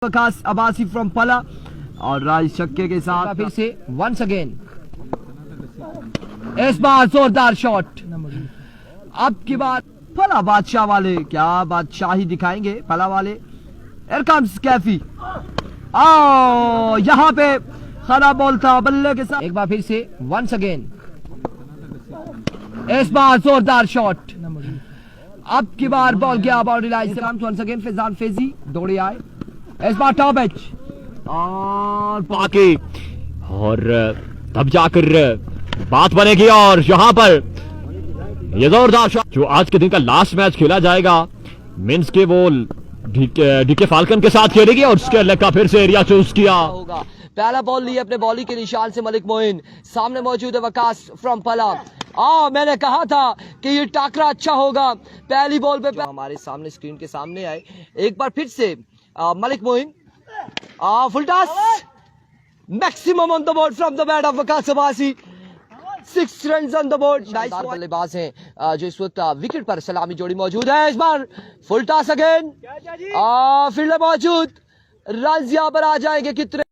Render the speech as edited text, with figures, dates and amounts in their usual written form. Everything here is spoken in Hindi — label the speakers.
Speaker 1: वकास अब्बासी फ्रॉम पला और राज छक्के के साथ
Speaker 2: फिर से वंस अगेन इस बार जोरदार शॉट। अब की बात
Speaker 1: पला बादशाह वाले क्या बादशाही दिखाएंगे पला वाले। Here comes Kaifi. यहाँ पे खराब बॉल था बल्ले के साथ।
Speaker 2: एक बार फिर से वंस अगेन इस बार जोरदार शॉट। अब की बार बॉल गया बाउंड्री लाइन से। वंस अगेन फैजान फेजी दौड़े आए इस बार टॉप एज
Speaker 3: और पाके और तब जाकर बात बनेगी। और यहाँ पर ये जोरदार शॉट जो आज के दिन का लास्ट मैच खेला जाएगा मिन्स के वो डीके फाल्कन के साथ खेलेगी और उसके अल्लाह का फिर से एरिया चूज किया
Speaker 2: होगा। पहला बॉल लिया अपने बॉलिंग के निशान से मलिक मोइन। सामने मौजूद है वकास फ्रॉम पला। मैंने कहा था कि ये टाकरा अच्छा होगा। पहली बॉल पे हमारे सामने स्क्रीन के सामने आए एक बार फिर से Malik Moin full toss maximum on the board from the bat off Waqas Abbasi. 6 runs on the board. बल्लेबाज हैं जो इस वक्त विकेट पर सलामी जोड़ी मौजूद है। इस बार फुल टॉस अगेन फील्डर मौजूद रन्स यहां पर आ जाएंगे कितने